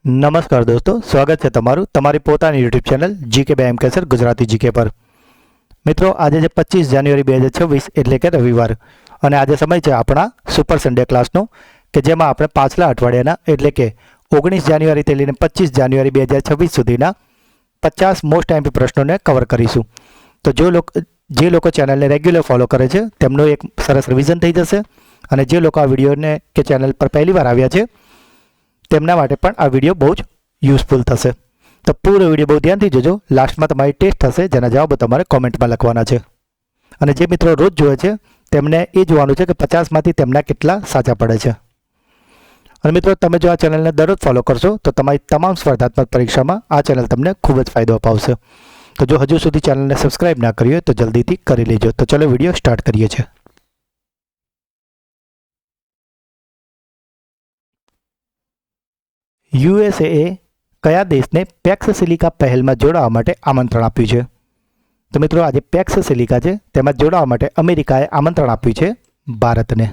નમસ્કાર દોસ્તો, સ્વાગત છે તમારું તમારી પોતાની યુટ્યુબ ચેનલ જીકે બાય એમકેસર ગુજરાતી જીકે પર. મિત્રો, આજે છે 25 જાન્યુઆરી 2026 એટલે કે રવિવાર, અને આજે સમય છે આપણા સુપર સન્ડે ક્લાસનો, કે જેમાં આપણે પાછલા અઠવાડિયાના એટલે કે 19 જાન્યુઆરીથી લઈને 25 જાન્યુઆરી 2026 સુધીના 50 મોસ્ટ આઈએમપી પ્રશ્નોને કવર કરીશું. તો જે લોકો ચેનલને રેગ્યુલર ફોલો કરે છે તેમનું એક સરસ રિવિઝન થઈ જશે, અને જે લોકો આ વિડીયોને કે ચેનલ પર પહેલીવાર આવ્યા છે તેમના માટે પણ આ વિડીયો બહુ જ યુઝફુલ થશે. તો પૂરો વિડીયો બહુ ધ્યાનથી જોજો. લાસ્ટમાં તમારી ટેસ્ટ થશે, જેના જવાબો તમારે કોમેન્ટમાં લખવાના છે. અને જે મિત્રો રોજ જોવે છે તેમને એ જોવાનું છે કે 50માંથી તેમના કેટલા સાચા પડે છે. અને મિત્રો, તમે જો આ ચેનલને દરરોજ ફોલો કરશો તો તમારી તમામ સ્પર્ધાત્મક પરીક્ષામાં આ ચેનલ તમને ખૂબ જ ફાયદો અપાવશે. તો જો હજુ સુધી ચેનલને સબસ્ક્રાઇબ ના કરી હોય તો જલ્દીથી કરી લેજો. તો ચલો વિડીયો સ્ટાર્ટ કરીએ છીએ. યુએસએએ કયા દેશને પેક્સ સિલિકા પહેલમાં જોડાવા માટે આમંત્રણ આપ્યું છે? તો મિત્રો, આજે પેક્સ સિલિકા છે તેમાં જોડાવા માટે અમેરિકાએ આમંત્રણ આપ્યું છે ભારતને.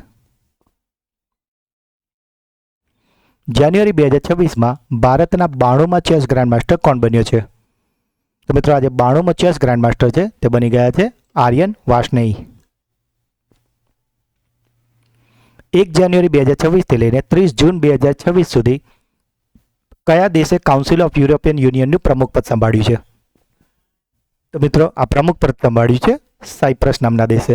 જાન્યુઆરી 2026માં ભારતના 92માં ચેસ ગ્રાન્ડમાસ્ટર કોણ બન્યો છે? તો મિત્રો, આજે 92મો ચેસ ગ્રાન્ડમાસ્ટર છે તે બની ગયા છે આર્યન વાર્ષ્ણેય. 1 જાન્યુઆરી 2026થી લઈને 30 જૂન 2026 સુધી કયા દેશે કાઉન્સિલ ઓફ યુરોપિયન યુનિયનનું પ્રમુખ પદ સંભાળ્યું છે? તો મિત્રો, આ પ્રમુખ પદ સંભાળ્યું છે સાયપ્રસ નામના દેશે.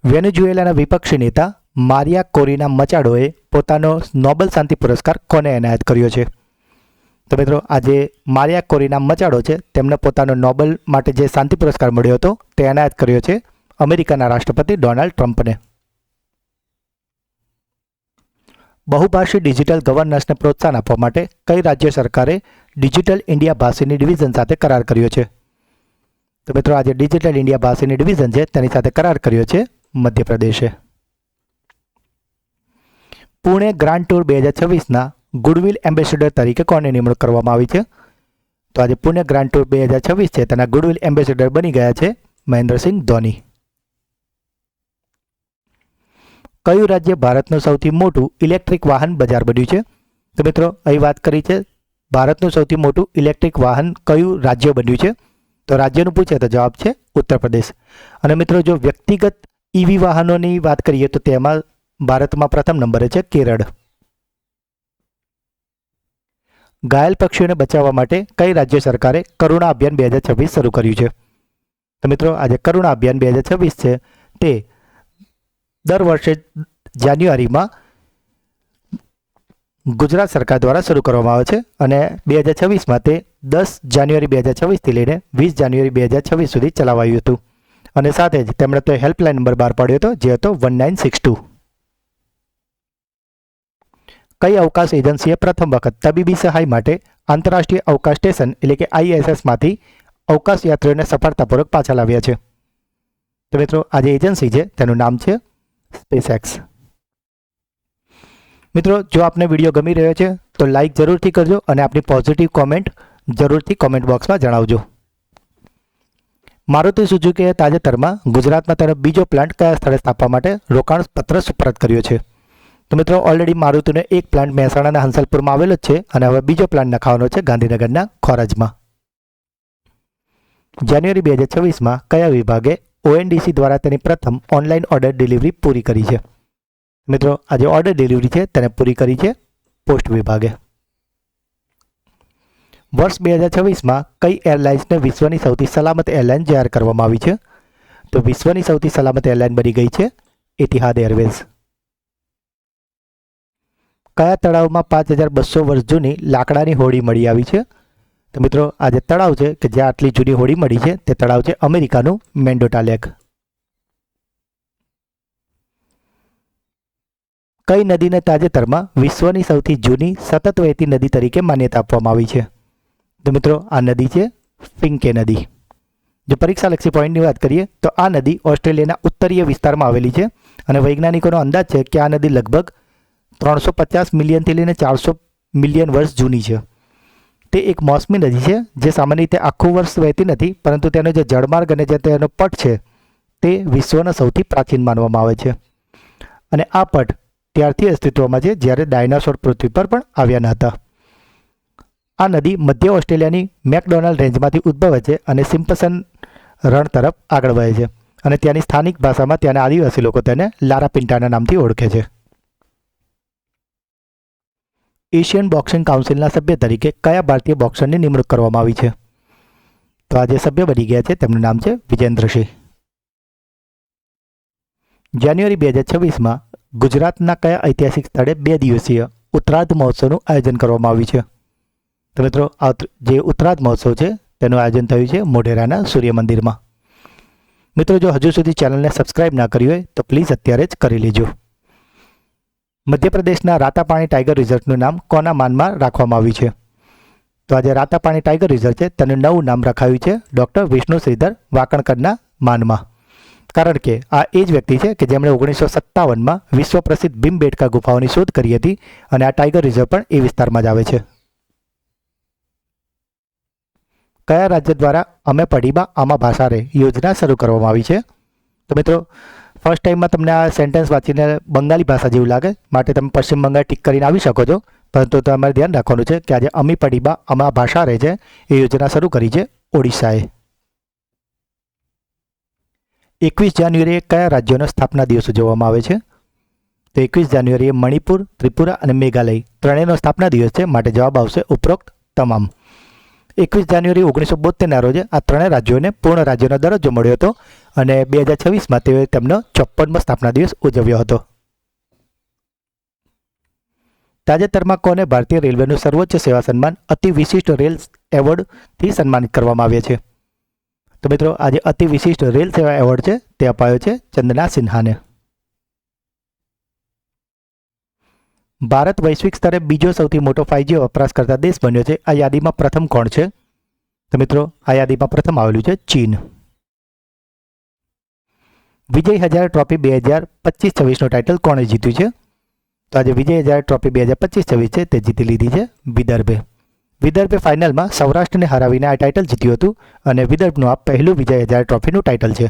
વેનેઝુએલાના વિપક્ષી નેતા મારિયા કોરિના મચાડોએ પોતાનો નોબેલ શાંતિ પુરસ્કાર કોને એનાયત કર્યો છે? તો મિત્રો, આજે મારિયા કોરિના મચાડો છે તેમને પોતાનો નોબેલ માટે જે શાંતિ પુરસ્કાર મળ્યો હતો તે એનાયત કર્યો છે અમેરિકાના રાષ્ટ્રપતિ ડોનાલ્ડ ટ્રમ્પને. બહુભાષી ડિજિટલ ગવર્નન્સને પ્રોત્સાહન આપવા માટે કઈ રાજ્ય સરકારે ડિજિટલ ઇન્ડિયા ભાષીની ડિવિઝન સાથે કરાર કર્યો છે? તો મિત્રો, આજે ડિજિટલ ઇન્ડિયા ભાષીની ડિવિઝન છે તેની સાથે કરાર કર્યો છે મધ્યપ્રદેશે. પુણે ગ્રાન્ડ ટૂર 2026ના ગુડવિલ એમ્બેસેડર તરીકે કોની નિમણૂક કરવામાં આવી છે? તો આજે પુણે ગ્રાન્ડ ટૂર 2026 છે તેના ગુડવિલ એમ્બેસેડર બની ગયા છે મહેન્દ્રસિંહ ધોની. કયું રાજ્ય ભારતનું સૌથી મોટું ઇલેક્ટ્રિક વાહન બજાર બન્યું છે? તો મિત્રો, અહીં વાત કરી છે ભારતનું સૌથી મોટું ઇલેક્ટ્રિક વાહન કયું રાજ્ય બન્યું છે? તો રાજ્યનું પૂછે તો જવાબ છે ઉત્તર પ્રદેશ. અને મિત્રો, જો વ્યક્તિગત ઈવી વાહનોની વાત કરીએ તો તેમાં ભારતમાં પ્રથમ નંબરે છે કેરળ. ઘાયલ પક્ષીઓને બચાવવા માટે કઈ રાજ્ય સરકારે કરુણા અભિયાન 2026 શરૂ કર્યું છે? તો મિત્રો, આજે કરુણા અભિયાન 2026 છે તે દર વર્ષે જાન્યુઆરીમાં ગુજરાત સરકાર દ્વારા શરૂ કરવામાં આવે છે, અને 2026માં તે 10 જાન્યુઆરી 2026થી લઈને 20 જાન્યુઆરી 2026 સુધી ચલાવાયું હતું. અને સાથે જ તેમણે તો હેલ્પલાઇન નંબર બહાર પાડ્યો હતો જે હતો 1962. કઈ અવકાશ એજન્સીએ પ્રથમ વખત તબીબી સહાય માટે આંતરરાષ્ટ્રીય અવકાશ સ્ટેશન એટલે કે ISSમાંથી અવકાશ યાત્રીઓને સફળતાપૂર્વક પાછા લાવ્યા છે? તો મિત્રો, આ જે એજન્સી છે તેનું નામ છે સ્પેસએક્સ. મિત્રો, જો આપને વિડીયો ગમી રહ્યો છે તો લાઈક જરૂરથી કરજો, અને આપની પોઝિટિવ કોમેન્ટ જરૂરથી કોમેન્ટ બોક્સમાં જણાવજો. મારુતિ સુઝુકીએ તાજેતરમાં ગુજરાતમાં તેનો બીજો પ્લાન્ટ કયા સ્થળે સ્થાપવા માટે રોકાણ પત્ર સુપરત કર્યો છે? તો મિત્રો, ઓલરેડી મારુતિનો એક પ્લાન્ટ મહેસાણાના હંસલપુરમાં આવેલો જ છે, અને હવે બીજો પ્લાન્ટ નખાવાનો છે ગાંધીનગરના ખોરજમાં. જાન્યુઆરી 2026માં કયા વિભાગે ONDC દ્વારા તેની પ્રથમ ઓનલાઈન ઓર્ડર ડિલિવરી પૂરી કરી છે? મિત્રો, આજે ઓર્ડર ડિલિવરી છે તેને પૂરી કરી છે પોસ્ટ વિભાગે. વર્ષ 2026માં કઈ એરલાઇન્સને વિશ્વની સૌથી સલામત એરલાઇન જાહેર કરવામાં આવી છે? તો વિશ્વની સૌથી સલામત એરલાઇન બની ગઈ છે એતિહાદ એરવેઝ. કયા તળાવમાં 5200 વર્ષ જૂની લાકડાની હોડી મળી આવી છે? તો મિત્રો, આ જે તળાવ છે કે જ્યાં આટલી જૂની હોડી મળી છે તે તળાવ છે અમેરિકાનું મેન્ડોટા લેક. કઈ નદીને તાજેતરમાં વિશ્વની સૌથી જૂની સતત વહેતી નદી તરીકે માન્યતા આપવામાં આવી છે? તો મિત્રો, આ નદી છે ફિંકે નદી. જો પરીક્ષાલક્ષી પોઈન્ટની વાત કરીએ તો આ નદી ઓસ્ટ્રેલિયાના ઉત્તરીય વિસ્તારમાં આવેલી છે, અને વૈજ્ઞાનિકોનો અંદાજ છે કે આ નદી લગભગ 350 મિલિયનથી લઈને 400 મિલિયન વર્ષ જૂની છે. તે એક મોસમી નદી છે જે સામાન્ય રીતે આખું વર્ષ વહેતી નથી, પરંતુ તેનો જે જળમાર્ગ અને જે તેનો પટ છે તે વિશ્વના સૌથી પ્રાચીન માનવામાં આવે છે. અને આ પટ ત્યારથી અસ્તિત્વમાં છે જ્યારે ડાયનાસોર પૃથ્વી પર પણ આવ્યા ન હતા. આ નદી મધ્ય ઓસ્ટ્રેલિયાની મેકડોનાલ્ડ રેન્જમાંથી ઉદ્ભવે છે અને સિમ્પસન રણ તરફ આગળ વહે છે અને ત્યાંની સ્થાનિક ભાષામાં ત્યાંના આદિવાસી લોકો તેને લારા પિન્ટાના નામથી ઓળખે છે. એશિયન બોક્સિંગ કાઉન્સિલના સભ્ય તરીકે કયા ભારતીય બોક્સરની નિમણૂક કરવામાં આવી છે? તો આ જે સભ્ય બની ગયા છે તેમનું નામ છે વિજેન્દ્રસિંહ. જાન્યુઆરી 2026માં ગુજરાતના કયા ઐતિહાસિક સ્થળે 2 દિવસીય ઉત્તરાર્ધ મહોત્સવનું આયોજન કરવામાં આવ્યું છે? તો મિત્રો આ જે ઉત્તરાર્ધ મહોત્સવ છે તેનું આયોજન થયું છે મોઢેરાના સૂર્ય મંદિરમાં. મિત્રો જો હજુ સુધી ચેનલને સબસ્ક્રાઇબ ના કરી હોય તો પ્લીઝ અત્યારે જ કરી લેજો. મધ્યપ્રદેશના રાતાપાણી ટાઈગર રિઝર્વનું નામ કોના માનમાં રાખવામાં આવ્યું છે? તો આજે રાતાપાણી ટાઈગર રિઝર્વ છે તેનું નવું નામ રખાયું છે ડૉક્ટર વિષ્ણુ શ્રીધર વાકણકરના માનમાં. કારણ કે આ એ જ વ્યક્તિ છે કે જેમણે 1957માં વિશ્વ પ્રસિદ્ધ ભીમબેટકા ગુફાઓની શોધ કરી હતી અને આ ટાઈગર રિઝર્વ પણ એ વિસ્તારમાં જ આવે છે. કયા રાજ્ય દ્વારા અમે પઢીબા આમાં ભાષા રે યોજના શરૂ કરવામાં આવી છે? તો મિત્રો ફર્સ્ટ ટાઈમમાં તમને આ સેન્ટેન્સ વાંચીને બંગાળી ભાષા જેવું લાગે માટે તમે પશ્ચિમ બંગાળ ટીક કરીને આવી શકો છો, પરંતુ તમારે ધ્યાન રાખવાનું છે કે આજે અમી પઢીબા આમાં ભાષા રે છે એ યોજના શરૂ કરી છે ઓડિશાએ. 21 જાન્યુઆરીએ કયા રાજ્યોનો સ્થાપના દિવસ ઉજવવામાં આવે છે? તો 21 જાન્યુઆરીએ મણિપુર, ત્રિપુરા અને મેઘાલય ત્રણેયનો સ્થાપના દિવસ છે માટે જવાબ આવશે ઉપરોક્ત તમામ. 21 જાન્યુઆરી 1972ના રોજ આ ત્રણેય રાજ્યોને પૂર્ણ રાજ્યનો દરજ્જો મળ્યો હતો અને 2026માં તેઓએ તેમનો 54મો સ્થાપના દિવસ ઉજવ્યો હતો. તાજેતરમાં કોને ભારતીય રેલવેનું સર્વોચ્ચ સેવા સન્માન અતિ વિશિષ્ટ રેલ એવોર્ડથી સન્માનિત કરવામાં આવ્યા છે? તો મિત્રો આજે અતિ વિશિષ્ટ રેલ સેવા એવોર્ડ છે તે અપાયો છે ચંદના સિન્હાને. ભારત વૈશ્વિક સ્તરે બીજો સૌથી મોટો 5G વપરાશકર્તા દેશ બન્યો છે. આ યાદીમાં પ્રથમ કોણ છે? તો મિત્રો આ યાદીમાં પ્રથમ આવેલું છે ચીન. વિજય હજારે ટ્રોફી 2025-26નું ટાઇટલ કોણે જીત્યું છે? તો આજે વિજય હજારે ટ્રોફી 2025-26 છે તે જીતી લીધી છે વિદર્ભે. વિદર્ભે ફાઇનલમાં સૌરાષ્ટ્રને હરાવીને આ ટાઇટલ જીત્યું હતું અને વિદર્ભનું આ પહેલું વિજય હજારે ટ્રોફીનું ટાઇટલ છે.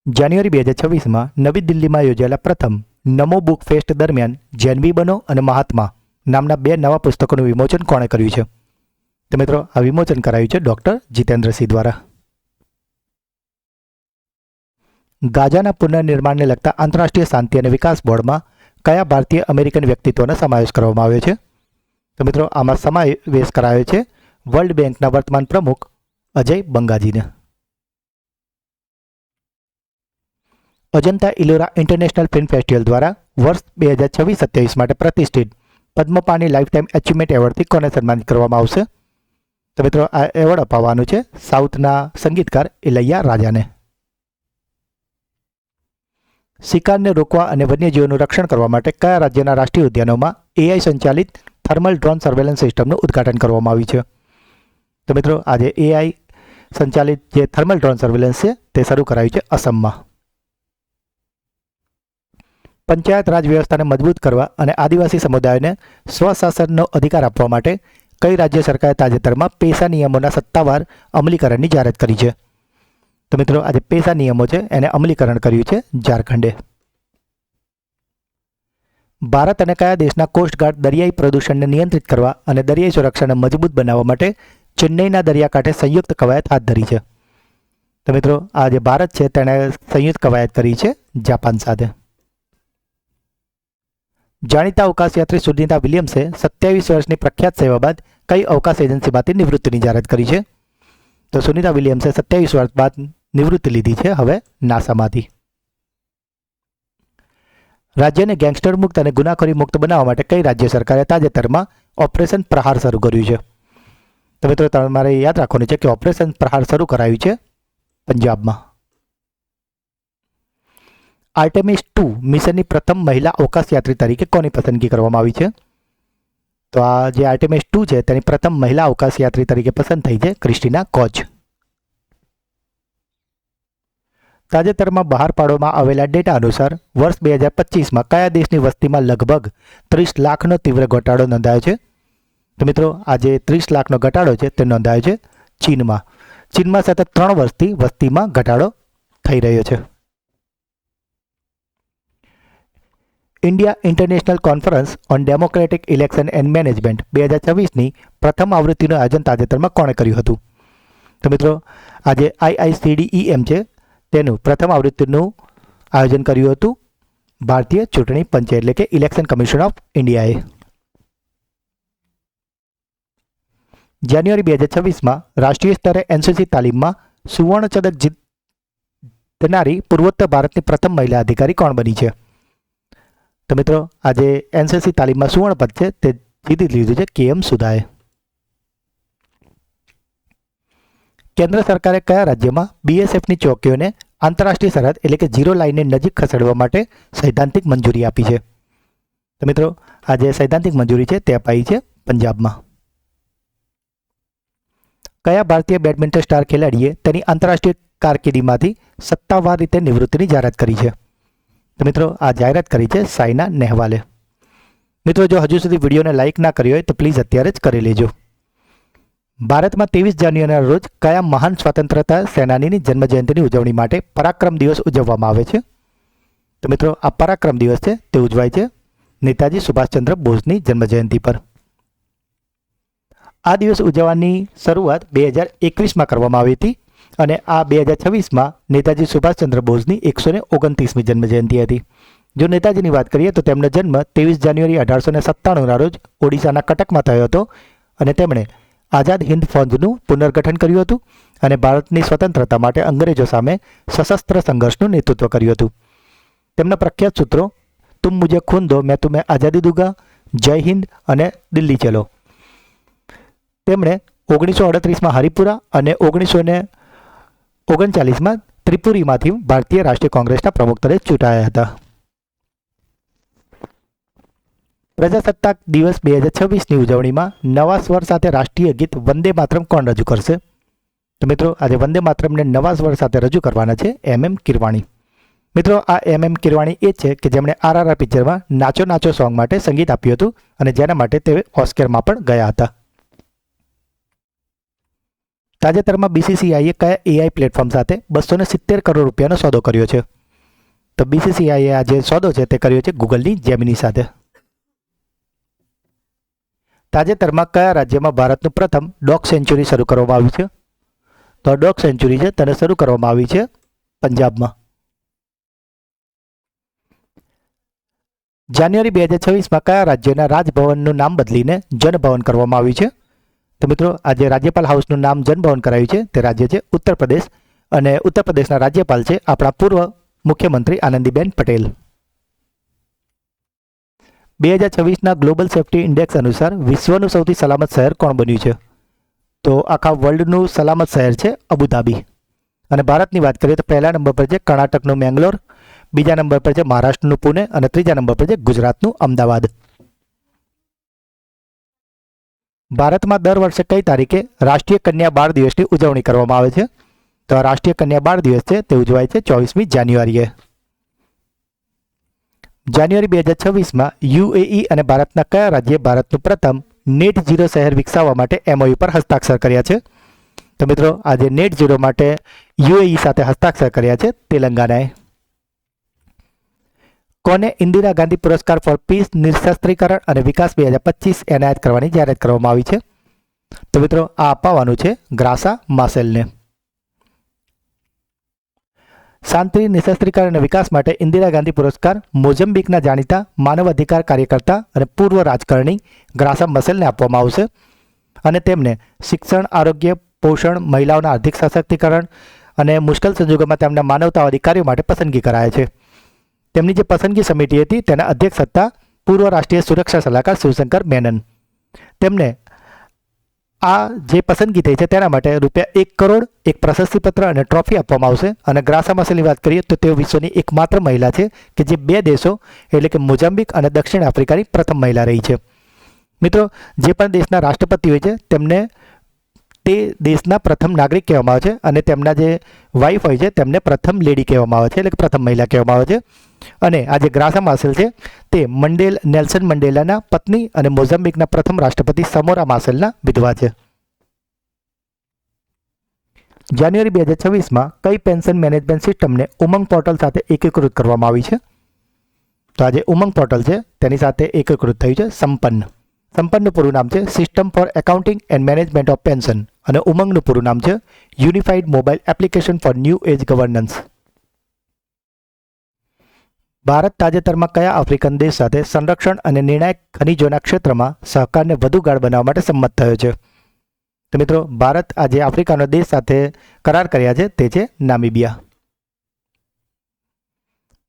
જાન્યુઆરી 2026માં નવી દિલ્હીમાં યોજાયેલા પ્રથમ નમો બુક ફેસ્ટ દરમિયાન જેનવી બનો અને મહાત્મા નામના 2 નવા પુસ્તકોનું વિમોચન કોણે કર્યું છે? તો મિત્રો આ વિમોચન કરાયું છે ડૉક્ટર જીતેન્દ્રસિંહ દ્વારા. ગાઝાના પુનર્નિર્માણને લગતા આંતરરાષ્ટ્રીય શાંતિ અને વિકાસ બોર્ડમાં કયા ભારતીય અમેરિકન વ્યક્તિત્વનો સમાવેશ કરવામાં આવ્યો છે? તો મિત્રો આમાં સમાવેશ કરાયો છે વર્લ્ડ બેંકના વર્તમાન પ્રમુખ અજય બંગાજીને. Ajanta Ellora international film festival દ્વારા વર્ષ 2026-27 માટે પ્રતિષ્ઠિત પદ્મપાણી લાઇફટાઇમ એચિવમેન્ટ એવોર્ડથી કોને સન્માનિત કરવામાં આવશે? તો મિત્રો આ એવોર્ડ અપાવવાનું છે સાઉથના સંગીતકાર ઇલૈયા રાજાને. શિકારને રોકવા અને વન્યજીવોનું રક્ષણ કરવા માટે કયા રાજ્યના રાષ્ટ્રીય ઉદ્યાનોમાં AI સંચાલિત થર્મલ ડ્રોન સર્વેલન્સ સિસ્ટમનું ઉદ્ઘાટન કરવામાં આવ્યું છે? તો મિત્રો આજે AI સંચાલિત જે થર્મલ ડ્રોન સર્વેલન્સ છે તે શરૂ કરાયું છે અસમમાં. પંચાયત રાજ વ્યવસ્થાને મજબૂત કરવા અને આદિવાસી સમુદાયોને સ્વશાસનનો અધિકાર આપવા માટે કઈ રાજ્ય સરકારે તાજેતરમાં પેસા નિયમોના સત્તાવાર અમલીકરણની જાહેરાત કરી છે? તો મિત્રો આજે પેસા નિયમો છે એને અમલીકરણ કર્યું છે ઝારખંડે. ભારત અને કયા દેશના કોસ્ટગાર્ડ દરિયાઈ પ્રદૂષણને નિયંત્રિત કરવા અને દરિયાઈ સુરક્ષાને મજબૂત બનાવવા માટે ચેન્નઈના દરિયાકાંઠે સંયુક્ત કવાયત હાથ ધરી છે? તો મિત્રો આ જે ભારત છે તેણે સંયુક્ત કવાયત કરી છે જાપાન સાથે. જાણીતા અવકાશયાત્રી સુનિતા વિલિયમ્સે 27 વર્ષની પ્રખ્યાત સેવા બાદ કઈ અવકાશ એજન્સીમાંથી નિવૃત્તિની જાહેરાત કરી છે? તો સુનિતા વિલિયમ્સે 27 વર્ષ બાદ નિવૃત્તિ લીધી છે હવે નાસામાંથી. રાજ્યને ગેંગસ્ટર મુક્ત અને ગુનાખોરી મુક્ત બનાવવા માટે કઈ રાજ્ય સરકારે તાજેતરમાં ઓપરેશન પ્રહાર શરૂ કર્યું છે? તો મિત્રો તમારે યાદ રાખવાનું છે કે ઓપરેશન પ્રહાર શરૂ કરાયું છે પંજાબમાં. આર્ટેમિસ 2 મિશનની પ્રથમ મહિલા અવકાશયાત્રી તરીકે કોની પસંદગી કરવામાં આવી છે? તો આ જે આર્ટેમિસ 2 છે તેની પ્રથમ મહિલા અવકાશયાત્રી તરીકે પસંદ થઈ છે ક્રિસ્ટીના કોચ. તાજેતરમાં બહાર પાડવામાં આવેલા ડેટા અનુસાર વર્ષ 2025માં કયા દેશની વસ્તીમાં લગભગ 30 લાખનો તીવ્ર ઘટાડો નોંધાયો છે? તો મિત્રો આ જે 30 લાખનો ઘટાડો છે તે નોંધાયો છે ચીનમાં. ચીનમાં સતત 3 વર્ષથી વસ્તીમાં ઘટાડો થઈ રહ્યો છે. India international conference on democratic election and management 2026ની પ્રથમ આવૃત્તિનું આયોજન તાજેતરમાં કોણે કર્યું હતું? તો મિત્રો આજે IICDEM છે તેનું પ્રથમ આવૃત્તિનું આયોજન કર્યું હતું ભારતીય ચૂંટણી પંચે એટલે કે ઇલેક્શન કમિશન ઓફ ઇન્ડિયાએ. જાન્યુઆરી 2026માં રાષ્ટ્રીય સ્તરે એનસીસી તાલીમમાં સુવર્ણ ચંદ્રક જીતનારી પૂર્વોત્તર ભારતની પ્રથમ મહિલા અધિકારી કોણ બની છે? તો મિત્રો આજે એનસીસી તાલીમમાં સુવર્ણ પદ છે તે જીતી લીધું છે KM સુધાએ. કેન્દ્ર સરકારે કયા રાજ્યમાં BSFની ચોકીઓને આંતરરાષ્ટ્રીય સરહદ એટલે કે ઝીરો લાઇનની નજીક ખસેડવા માટે સૈદ્ધાંતિક મંજૂરી આપી છે? તો મિત્રો આજે સૈદ્ધાંતિક મંજૂરી છે તે અપાઈ છે પંજાબમાં. કયા ભારતીય બેડમિન્ટન સ્ટાર ખેલાડીએ તેની આંતરરાષ્ટ્રીય કારકિર્દીમાંથી સત્તાવાર રીતે નિવૃત્તિની જાહેરાત કરી છે? તો મિત્રો આ જાહેરાત કરી છે સાયના નેહવાલે. મિત્રો જો હજુ સુધી વિડીયોને લાઇક ના કરી હોય તો પ્લીઝ અત્યારે જ કરી લેજો. ભારતમાં 23 જાન્યુઆરીના રોજ કયા મહાન સ્વતંત્રતા સેનાનીની જન્મજયંતિની ઉજવણી માટે પરાક્રમ દિવસ ઉજવવામાં આવે છે? તો મિત્રો આ પરાક્રમ દિવસ છે તે ઉજવાય છે નેતાજી સુભાષચંદ્ર બોઝની જન્મજયંતિ પર. આ દિવસ ઉજવવાની શરૂઆત 2021માં કરવામાં આવી હતી અને આ 2026માં નેતાજી સુભાષચંદ્ર બોઝની 129મી જન્મજયંતિ હતી. જો નેતાજીની વાત કરીએ તો તેમનો જન્મ 23 જાન્યુઆરી 1897ના રોજ ઓડિશાના કટકમાં થયો હતો અને તેમણે આઝાદ હિન્દ ફૌજનું પુનર્ગઠન કર્યું હતું અને ભારતની સ્વતંત્રતા માટે અંગ્રેજો સામે સશસ્ત્ર સંઘર્ષનું નેતૃત્વ કર્યું હતું. તેમના પ્રખ્યાત સૂત્રો તુમ મુझे खून दो मैं तुम्हें आज़ादी दूंगा, જય હિન્દ અને દિલ્હી ચલો. તેમણે 1938માં હરિપુરા અને 1939માં ત્રિપુરીમાંથી ભારતીય રાષ્ટ્રીય કોંગ્રેસના પ્રમુખ તરીકે ચૂંટાયા હતા. પ્રજાસત્તાક દિવસ 2026ની ઉજવણીમાં નવા સ્વર સાથે રાષ્ટ્રીય ગીત વંદે માતરમ કોણ રજૂ કરશે? તો મિત્રો આજે વંદે માતરમને નવા સ્વર સાથે રજૂ કરવાના છે MM કિરવાણી. મિત્રો આ MM કિરવાણી એ છે કે જેમણે RRR પિક્ચરમાં નાચો નાચો સોંગ માટે સંગીત આપ્યું હતું અને જેના માટે તે ઓસ્કરમાં પણ ગયા હતા. તાજેતરમાં BCCIએ કયા AI પ્લેટફોર્મ સાથે 270 કરોડ રૂપિયાનો સોદો કર્યો છે? તો BCCIએ આ જે સોદો છે તે કર્યો છે ગૂગલની જેમિની સાથે. તાજેતરમાં કયા રાજ્યમાં ભારતનું પ્રથમ ડોગ સેન્ચ્યુરી શરૂ કરવામાં આવ્યું છે? તો ડોગ સેન્ચ્યુરી છે તેને શરૂ કરવામાં આવી છે પંજાબમાં. જાન્યુઆરી 2026માં કયા રાજ્યના રાજભવનનું નામ બદલીને જનભવન કરવામાં આવ્યું છે? તો મિત્રો આજે રાજ્યપાલ હાઉસનું નામ જનભવન કરાયું છે તે રાજ્ય છે ઉત્તર પ્રદેશ અને ઉત્તર પ્રદેશના રાજ્યપાલ છે આપણા પૂર્વ મુખ્યમંત્રી આનંદીબેન પટેલ. 2026ના ગ્લોબલ સેફ્ટી ઇન્ડેક્સ અનુસાર વિશ્વનું સૌથી સલામત શહેર કોણ બન્યું છે? તો આખા વર્લ્ડનું સલામત શહેર છે અબુધાબી. અને ભારતની વાત કરીએ તો પહેલા નંબર પર છે કર્ણાટકનું મેંગલોર, બીજા નંબર પર છે મહારાષ્ટ્રનું પુણે અને ત્રીજા નંબર પર છે ગુજરાતનું અમદાવાદ. ભારતમાં દર વર્ષે કઈ તારીખે રાષ્ટ્રીય કન્યા બાળ દિવસની ઉજવણી કરવામાં આવે છે? તો રાષ્ટ્રીય કન્યા બાળ દિવસ છે તે ઉજવાય છે 24મી જાન્યુઆરીએ. જાન્યુઆરી 2026માં UAE અને ભારતના કયા રાજ્યે ભારતનું પ્રથમ નેટ ઝીરો શહેર વિકસાવવા માટે MOU પર હસ્તાક્ષર કર્યા છે? તો મિત્રો આજે નેટ ઝીરો માટે UAE સાથે હસ્તાક્ષર કર્યા છે તેલંગાનાએ. કોને ઇન્દિરા ગાંધી પુરસ્કાર ફોર પીસ, નિઃશસ્ત્રીકરણ અને વિકાસ 2025 એનાયત કરવાની જાહેરાત કરવામાં આવી છે? તો મિત્રો આ અપાવવાનું છે ગ્રાસા માસેલને. શાંતિ, નિઃશસ્ત્રીકરણ અને વિકાસ માટે ઇન્દિરા ગાંધી પુરસ્કાર મોઝમ્બિકના જાણીતા માનવ અધિકાર કાર્યકર્તા અને પૂર્વ રાજકારણી ગ્રાસા મસેલને આપવામાં આવશે અને તેમને શિક્ષણ, આરોગ્ય, પોષણ, મહિલાઓના આર્થિક સશક્તિકરણ અને મુશ્કેલ સંજોગોમાં તેમના માનવતાવાદી કાર્યો માટે પસંદગી કરાય છે. તેમની જે પસંદગી સમિતિ હતી તેના અધ્યક્ષ હતા પૂર્વ રાષ્ટ્રીય સુરક્ષા સલાહકાર શિવશંકર મેનન. તેમને આ જે પસંદગી થઈ છે તેના માટે ₹1 કરોડ, એક પ્રશસ્તિપત્ર અને ટ્રોફી આપવામાં આવશે. અને ગ્રાસા મસેલની વાત કરીએ તો તેઓ વિશ્વની એકમાત્ર મહિલા છે કે જે 2 દેશો એટલે કે મોઝામ્બિક અને દક્ષિણ આફ્રિકાની પ્રથમ મહિલા રહી છે. મિત્રો જે પણ દેશના રાષ્ટ્રપતિ હોય છે તેમને તે દેશના પ્રથમ નાગરિક કહેવામાં આવે છે અને તેમના જે વાઇફ હોય છે તેમને પ્રથમ લેડી કહેવામાં આવે છે એટલે કે પ્રથમ મહિલા કહેવામાં આવે છે. અને આ જે ગ્રાસા માસેલ છે તે નેલ્સન મંડેલાના પત્ની અને મોઝામ્બિકના પ્રથમ રાષ્ટ્રપતિ સમોરા માસેલના વિધવા છે. જાન્યુઆરી 2026માં કઈ પેન્શન મેનેજમેન્ટ સિસ્ટમને ઉમંગ પોર્ટલ સાથે એકીકૃત કરવામાં આવી છે? તો આ જે ઉમંગ પોર્ટલ છે તેની સાથે એકીકૃત થયું છે સંપન્ન. સંપન્નનું પૂરું નામ છે system for accounting and management of pension અને ઉમંગનું પૂરું નામ છે unified mobile application for new age governance. Bharat તાજેતરમાં કયા આફ્રિકન દેશ સાથે સંરક્ષણ અને નિર્ણાયક ખનિજોના ક્ષેત્રમાં સહકારને વધુ ગાઢ બનાવવા માટે સંમત થયો છે? તો મિત્રો ભારત આજે આફ્રિકાનો દેશ સાથે કરાર કર્યા છે તે છે નામીબિયા.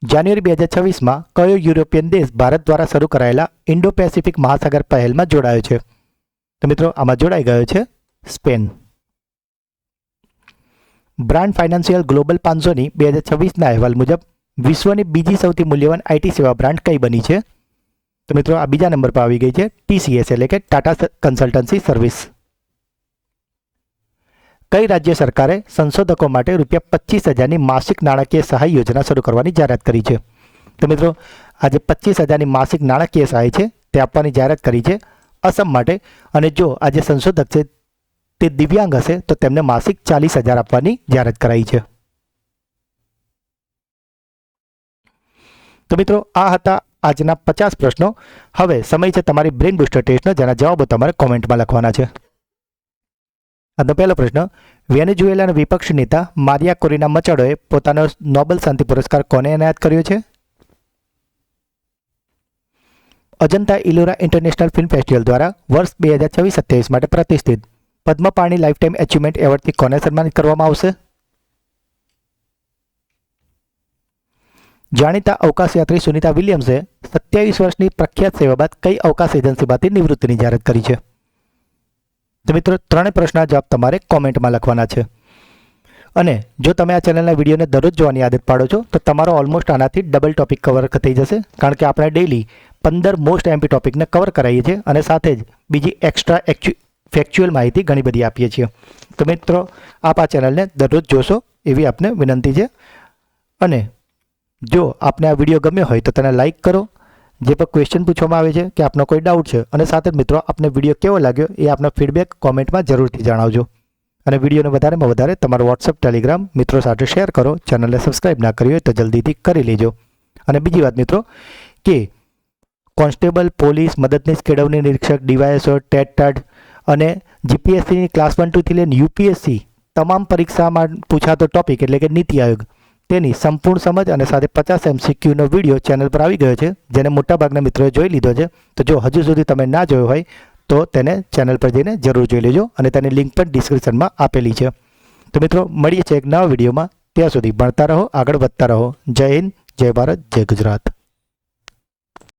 જાન્યુઆરી 2026માં કયો યુરોપિયન દેશ ભારત દ્વારા શરૂ કરાયેલા ઇન્ડો પેસિફિક મહાસાગર પહેલમાં જોડાયો છે? તો મિત્રો આમાં જોડાઈ ગયો છે સ્પેન. બ્રાન્ડ ફાઇનાન્શિયલ ગ્લોબલ 500ની 2026ના અહેવાલ મુજબ વિશ્વની બીજી સૌથી મૂલ્યવાન આઈટી સેવા બ્રાન્ડ કઈ બની છે? તો મિત્રો આ બીજા નંબર પર આવી ગઈ છે TCS એટલે કે ટાટા કન્સલ્ટન્સી સર્વિસ. કઈ રાજ્ય સરકારે સંશોધકો માટે ₹25,000ની માસિક નાણાકીય સહાય યોજના શરૂ કરવાની જાહેરાત કરી છે? તો મિત્રો આજે 25,000ની માસિક નાણાકીય સહાય છે તે આપવાની જાહેરાત કરી છે અસમ માટે. અને જો આજે સંશોધક છે તે દિવ્યાંગ હશે તો તેમને માસિક 40,000 આપવાની જાહેરાત કરાઈ છે. તો મિત્રો આ હતા આજના 50 પ્રશ્નો. હવે સમય છે તમારી બ્રેન બુસ્ટર ટેસ્ટનો, જેના જવાબો તમારે કોમેન્ટમાં લખવાના છે. આજનો પહેલો પ્રશ્ન, વેનેઝુએલાના વિપક્ષ નેતા મારિયા કોરિના મચાડોએ પોતાનો નોબેલ શાંતિ પુરસ્કાર કોને એનાયત કર્યો છે? Ajanta Ellora international film festival દ્વારા વર્ષ 2026-27 માટે પ્રતિષ્ઠિત પદ્મપાણી લાઇફટાઇમ એચિવમેન્ટ એવોર્ડથી કોને સન્માનિત કરવામાં આવશે? જાણીતા અવકાશયાત્રી સુનિતા વિલિયમ્સે 27 વર્ષની પ્રખ્યાત સેવા બાદ કઈ અવકાશ એજન્સીમાંથી નિવૃત્તિની જાહેરાત કરી છે? તો મિત્રો ત્રણેય પ્રશ્નના જવાબ તમારે કોમેન્ટમાં લખવાના છે. અને જો તમે આ ચેનલના વિડીયોને દરરોજ જોવાની આદત પાડો છો તો તમારો ઓલમોસ્ટ આનાથી ડબલ ટોપિક કવર થઈ જશે, કારણ કે આપણે ડેઇલી 15 મોસ્ટ એમપી ટોપિકને કવર કરાવીએ છીએ અને સાથે જ બીજી એક્સ્ટ્રા ફેક્ચ્યુઅલ માહિતી ઘણી બધી આપીએ છીએ. તો મિત્રો આપ આ ચેનલને દરરોજ જોશો એવી આપને વિનંતી છે. અને જો આપને આ વિડીયો ગમ્યો હોય તો તેને લાઇક કરો, જે પણ ક્વેશ્ચન પૂછવામાં આવે છે કે આપનો કોઈ ડાઉટ છે, અને સાથે જ મિત્રો આપને વિડીયો કેવો લાગ્યો એ આપનો ફીડબેક કોમેન્ટમાં જરૂરથી જણાવજો. અને વિડીયોને વધારેમાં વધારે તમારો વોટ્સઅપ ટેલિગ્રામ મિત્રો સાથે શેર કરો. ચેનલને સબસ્ક્રાઈબ ના કરી હોય તો જલ્દીથી કરી લેજો. અને બીજી વાત મિત્રો કે કોન્સ્ટેબલ, પોલીસ, મદદનીશ, કેળવણી નિરીક્ષક, ડીવાયએસઓ, ટેટ અને જીપીએસસીની ક્લાસ 1 2 થી લઈને યુપીએસસી તમામ પરીક્ષામાં પૂછાતો ટોપિક એટલે કે નીતિ આયોગ તેની સંપૂર્ણ સમજ અને સાથે 50 MCQનો વિડીયો ચેનલ પર આવી ગયો છે, જેને મોટાભાગના મિત્રોએ જોઈ લીધો છે. તો જો હજુ સુધી તમે ના જોયો હોય તો તેને ચેનલ પર જઈને જરૂર જોઈ લેજો, અને તેની લિંક પણ ડિસ્ક્રિપ્શનમાં આપેલી છે. તો મિત્રો મળીએ છીએ એક નવા વિડીયોમાં. ત્યાં સુધી ભણતા રહો, આગળ વધતા રહો. જય હિન્દ, જય ભારત, જય ગુજરાત.